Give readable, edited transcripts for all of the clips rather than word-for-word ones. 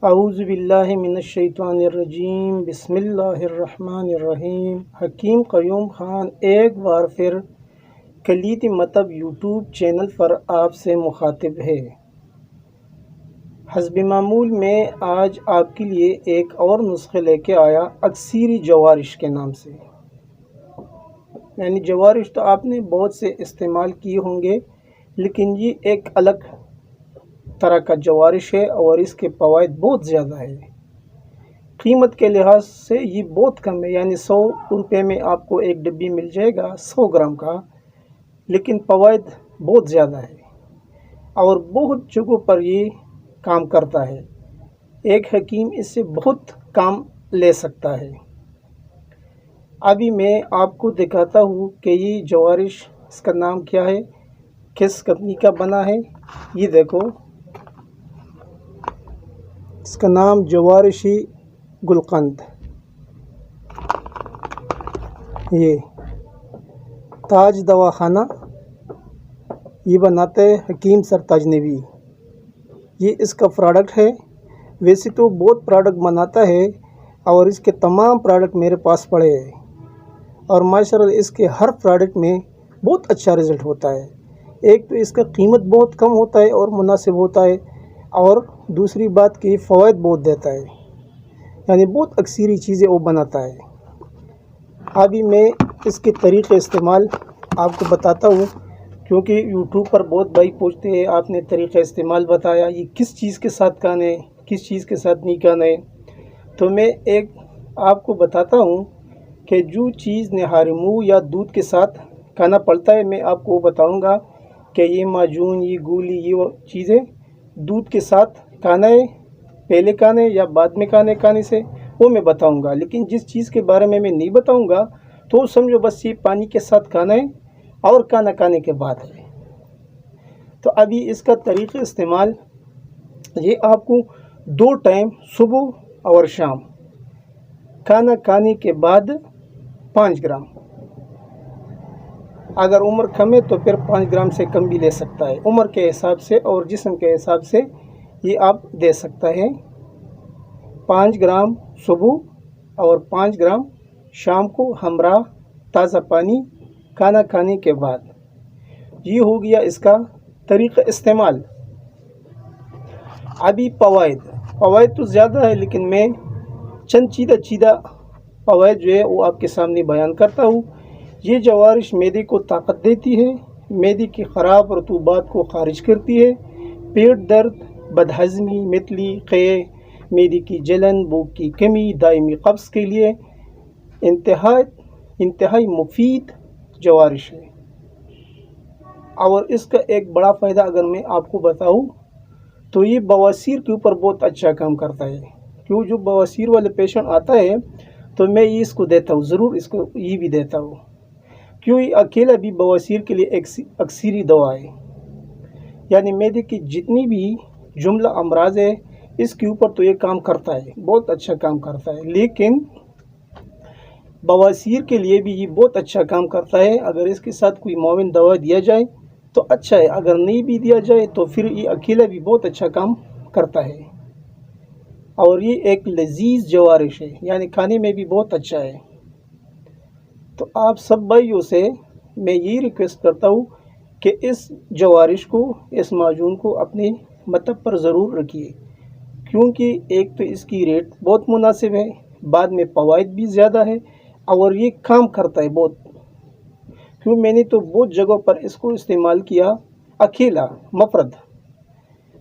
اعوذ باللہ من الشیطان الرجیم، بسم اللہ الرحمن الرحیم۔ حکیم قیوم خان ایک بار پھر کلیت مطب یوٹیوب چینل پر آپ سے مخاطب ہے۔ حسب معمول میں آج آپ کے لیے ایک اور نسخے لے کے آیا اکثیری جوارش کے نام سے۔ یعنی جوارش تو آپ نے بہت سے استعمال کیے ہوں گے، لیکن یہ ایک الگ طرح کا جوارش ہے اور اس کے فوائد بہت زیادہ ہے۔ قیمت کے لحاظ سے یہ بہت کم ہے، یعنی 100 روپے میں آپ کو ایک ڈبی مل جائے گا 100 گرام کا، لیکن فوائد بہت زیادہ ہے اور بہت جگہوں پر یہ کام کرتا ہے۔ ایک حکیم اس سے بہت کام لے سکتا ہے۔ ابھی میں آپ کو دکھاتا ہوں کہ یہ جوارش اس کا نام کیا ہے، کس کمپنی کا بنا ہے۔ یہ دیکھو، اس کا نام جوارشی گلقند، یہ تاج دواخانہ یہ بناتے حکیم سر تاجنوی، یہ اس کا پروڈکٹ ہے۔ ویسے تو بہت پروڈکٹ بناتا ہے اور اس کے تمام پروڈکٹ میرے پاس پڑے ہیں اور ماشاءاللہ اس کے ہر پروڈکٹ میں بہت اچھا رزلٹ ہوتا ہے۔ ایک تو اس کا قیمت بہت کم ہوتا ہے اور مناسب ہوتا ہے، اور دوسری بات کہ فوائد بہت دیتا ہے، یعنی بہت اکثیری چیزیں وہ بناتا ہے۔ ابھی میں اس کے طریقے استعمال آپ کو بتاتا ہوں، کیونکہ یوٹیوب پر بہت بھائی پوچھتے ہیں آپ نے طریقہ استعمال بتایا، یہ کس چیز کے ساتھ کھانا ہے، کس چیز کے ساتھ نہیں کھانا ہے۔ تو میں ایک آپ کو بتاتا ہوں کہ جو چیز نہاری منہ یا دودھ کے ساتھ کھانا پڑتا ہے، میں آپ کو بتاؤں گا کہ یہ معجون، یہ گولی، یہ چیزیں دودھ کے ساتھ کھانا ہے، پہلے کھانا ہے یا بعد میں کھانے سے وہ میں بتاؤں گا۔ لیکن جس چیز کے بارے میں نہیں بتاؤں گا تو سمجھو بس یہ پانی کے ساتھ کھانا ہے اور کھانا کھانے کے بعد ہے۔ تو ابھی اس کا طریقہ استعمال، یہ آپ کو 2 ٹائم صبح اور شام کھانا کھانے کے بعد 5 گرام، اگر عمر کم ہے تو پھر 5 گرام سے کم بھی لے سکتا ہے، عمر کے حساب سے اور جسم کے حساب سے یہ آپ دے سکتا ہے۔ 5 گرام صبح اور 5 گرام شام کو ہمراہ تازہ پانی کھانا کھانے کے بعد۔ یہ ہو گیا اس کا طریقہ استعمال۔ ابھی فوائد تو زیادہ ہے، لیکن میں چند چیدہ فوائد جو ہے وہ آپ کے سامنے بیان کرتا ہوں۔ یہ جوارش معدے کو طاقت دیتی ہے، معدے کی خراب رطوبات کو خارج کرتی ہے، پیٹ درد، بدہضمی، متلی، قے، معدے کی جلن، بھوک کی کمی، دائمی قبض کے لیے انتہائی مفید جوارش ہے۔ اور اس کا ایک بڑا فائدہ اگر میں آپ کو بتاؤں تو یہ بواسیر کے اوپر بہت اچھا کام کرتا ہے۔ کیوں جو بواسیر والے پیشنٹ آتا ہے تو میں یہ اس کو دیتا ہوں، ضرور اس کو یہ بھی دیتا ہوں، کیوں یہ اکیلا بھی بواسیر کے لیے ایک اکثیری دوا ہے۔ یعنی معدے کی جتنی بھی جملہ امراض ہے اس کے اوپر تو یہ کام کرتا ہے، بہت اچھا کام کرتا ہے۔ لیکن بواسیر کے لیے بھی یہ بہت اچھا کام کرتا ہے۔ اگر اس کے ساتھ کوئی معاون دوا دیا جائے تو اچھا ہے، اگر نہیں بھی دیا جائے تو پھر یہ اکیلا بھی بہت اچھا کام کرتا ہے۔ اور یہ ایک لذیذ جوارش ہے، یعنی کھانے میں بھی بہت اچھا ہے۔ تو آپ سب بھائیوں سے میں یہ ریکویسٹ کرتا ہوں کہ اس جوارش کو، اس معجون کو اپنے مطب پر ضرور رکھیے، کیونکہ ایک تو اس کی ریٹ بہت مناسب ہے، بعد میں فوائد بھی زیادہ ہے اور یہ کام کرتا ہے بہت۔ کیوں میں نے تو بہت جگہوں پر اس کو استعمال کیا اکیلا مفرد،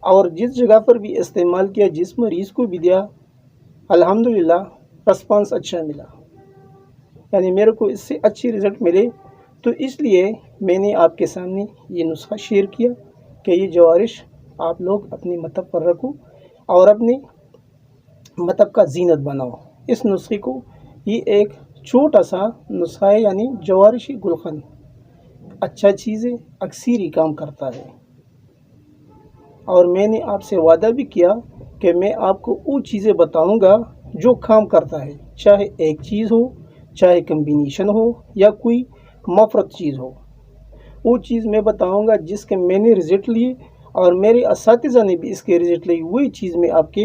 اور جس جگہ پر بھی استعمال کیا، جس مریض کو بھی دیا، الحمدللہ رسپانس اچھا ملا، یعنی میرے کو اس سے اچھی رزلٹ ملے۔ تو اس لیے میں نے آپ کے سامنے یہ نسخہ شیئر کیا کہ یہ جوارش آپ لوگ اپنی مطب پر رکھو اور اپنے مطب کا زینت بناؤ۔ اس نسخے کو، یہ ایک چھوٹا سا نسخہ ہے، یعنی جوارشی گلقند، اچھا چیز ہے، اکثیری کام کرتا ہے۔ اور میں نے آپ سے وعدہ بھی کیا کہ میں آپ کو وہ چیزیں بتاؤں گا جو کام کرتا ہے، چاہے ایک چیز ہو، چاہے کمبینیشن ہو، یا کوئی مفرد چیز ہو، وہ چیز میں بتاؤں گا جس کے میں نے رزلٹ لیے اور میرے اساتذہ نے بھی اس کے رزلٹ لیے، وہی چیز میں آپ کے